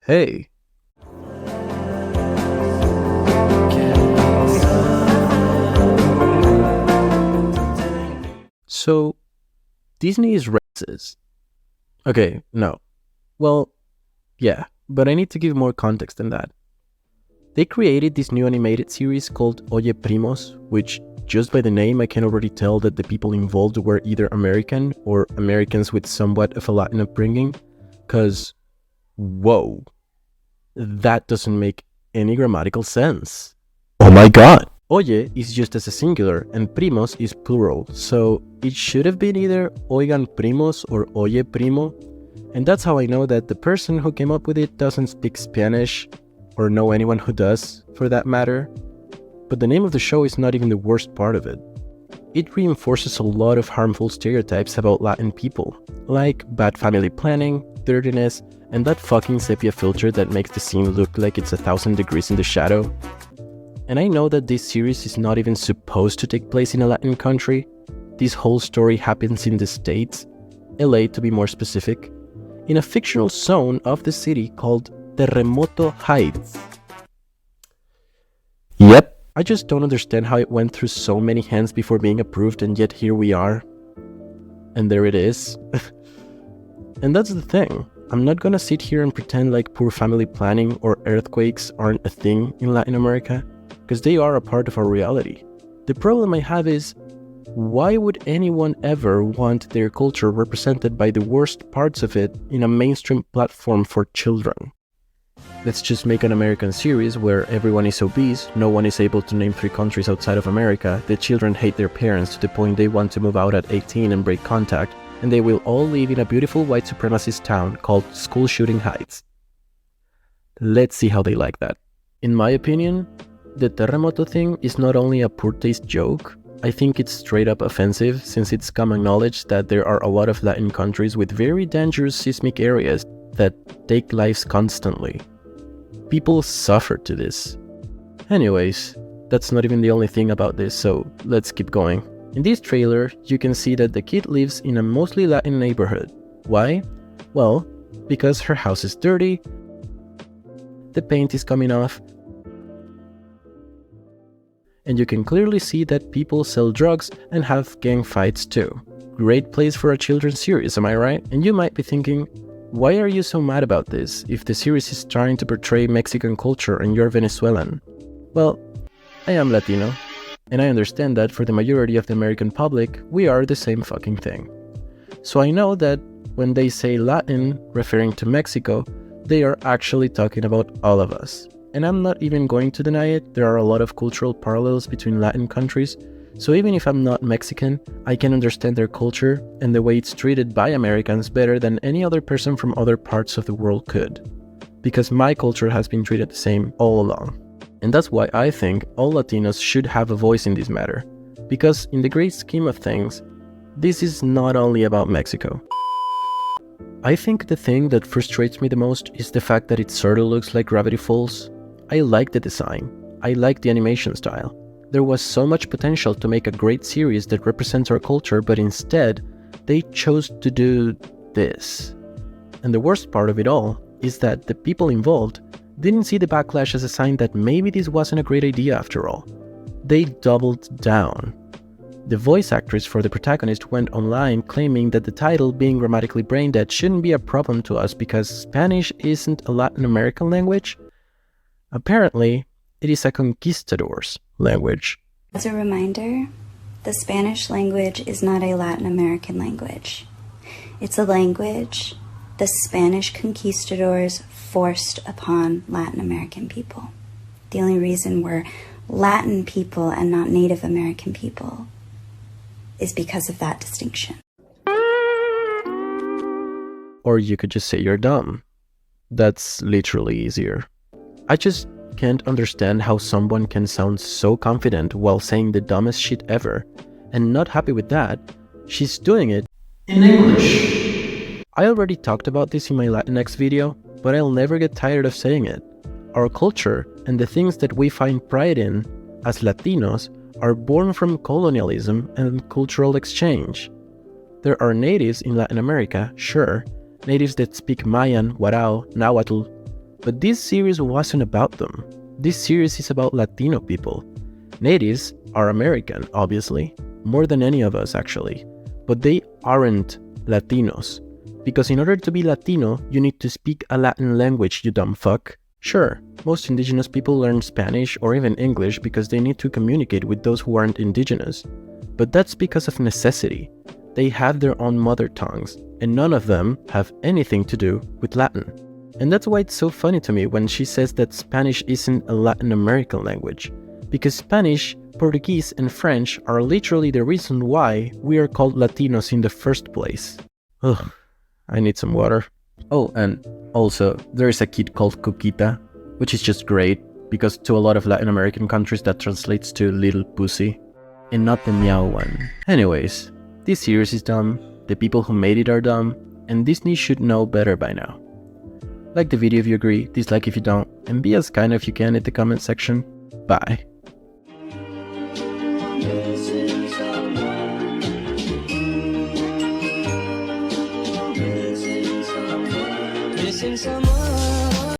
Hey, so Disney is racist. Okay, no. Well, yeah, but I need to give more context than that. They created this new animated series called Oye Primos, which, just by the name, I can already tell that the people involved were either American or Americans with somewhat of a Latin upbringing, because, whoa, that doesn't make any grammatical sense. Oh my god. Oye is just as a singular and primos is plural, so it should have been either oigan primos or oye primo, and that's how I know that the person who came up with it doesn't speak Spanish, or know anyone who does, for that matter. But the name of the show is not even the worst part of it. It reinforces a lot of harmful stereotypes about Latin people, like bad family planning, dirtiness, and that fucking sepia filter that makes the scene look like it's 1,000 degrees in the shadow. And I know that this series is not even supposed to take place in a Latin country. This whole story happens in the States, LA to be more specific, in a fictional zone of the city called Terremoto Heights. Yep. I just don't understand how it went through so many hands before being approved, and yet here we are. And there it is. And that's the thing. I'm not gonna sit here and pretend like poor family planning or earthquakes aren't a thing in Latin America, because they are a part of our reality. The problem I have is, why would anyone ever want their culture represented by the worst parts of it in a mainstream platform for children? Let's just make an American series where everyone is obese, no one is able to name 3 countries outside of America, the children hate their parents to the point they want to move out at 18 and break contact, and they will all live in a beautiful white supremacist town called School Shooting Heights. Let's see how they like that. In my opinion, the terremoto thing is not only a poor taste joke, I think it's straight up offensive since it's common knowledge that there are a lot of Latin countries with very dangerous seismic areas that take lives constantly. People suffer to this. Anyways, that's not even the only thing about this, so let's keep going. In this trailer, you can see that the kid lives in a mostly Latin neighborhood. Why? Well, because her house is dirty, the paint is coming off, and you can clearly see that people sell drugs and have gang fights too. Great place for a children's series, am I right? And you might be thinking, why are you so mad about this if the series is trying to portray Mexican culture and you're Venezuelan? Well, I am Latino, and I understand that for the majority of the American public, we are the same fucking thing. So I know that when they say Latin, referring to Mexico, they are actually talking about all of us. And I'm not even going to deny it, there are a lot of cultural parallels between Latin countries, so even if I'm not Mexican, I can understand their culture and the way it's treated by Americans better than any other person from other parts of the world could. Because my culture has been treated the same all along. And that's why I think all Latinos should have a voice in this matter. Because in the great scheme of things, this is not only about Mexico. I think the thing that frustrates me the most is the fact that it sort of looks like Gravity Falls. I like the design, I like the animation style. There was so much potential to make a great series that represents our culture, but instead, they chose to do this. And the worst part of it all is that the people involved didn't see the backlash as a sign that maybe this wasn't a great idea after all. They doubled down. The voice actress for the protagonist went online claiming that the title being grammatically brain dead shouldn't be a problem to us because Spanish isn't a Latin American language. Apparently, it is a conquistador's language. As a reminder, the Spanish language is not a Latin American language. It's a language the Spanish conquistadors forced upon Latin American people. The only reason we're Latin people and not Native American people is because of that distinction. Or you could just say you're dumb. That's literally easier. I just can't understand how someone can sound so confident while saying the dumbest shit ever, and not happy with that, she's doing it in English. I already talked about this in my Latinx video, but I'll never get tired of saying it. Our culture and the things that we find pride in as Latinos are born from colonialism and cultural exchange. There are natives in Latin America, sure, natives that speak Mayan, Warao, Nahuatl, But this series wasn't about them. This series is about Latino people. Natives are American, obviously, more than any of us actually, but they aren't Latinos. Because in order to be Latino, you need to speak a Latin language, you dumb fuck. Sure, most indigenous people learn Spanish or even English because they need to communicate with those who aren't indigenous. But that's because of necessity. They have their own mother tongues, and none of them have anything to do with Latin. And that's why it's so funny to me when she says that Spanish isn't a Latin American language. Because Spanish, Portuguese, and French are literally the reason why we are called Latinos in the first place. Ugh, I need some water. Oh, and also, there is a kid called Coquita, which is just great, because to a lot of Latin American countries that translates to little pussy, and not the meow one. Anyways, this series is dumb, the people who made it are dumb, and Disney should know better by now. Like the video if you agree, dislike if you don't, and be as kind if you can in the comment section. Bye. Missing someone.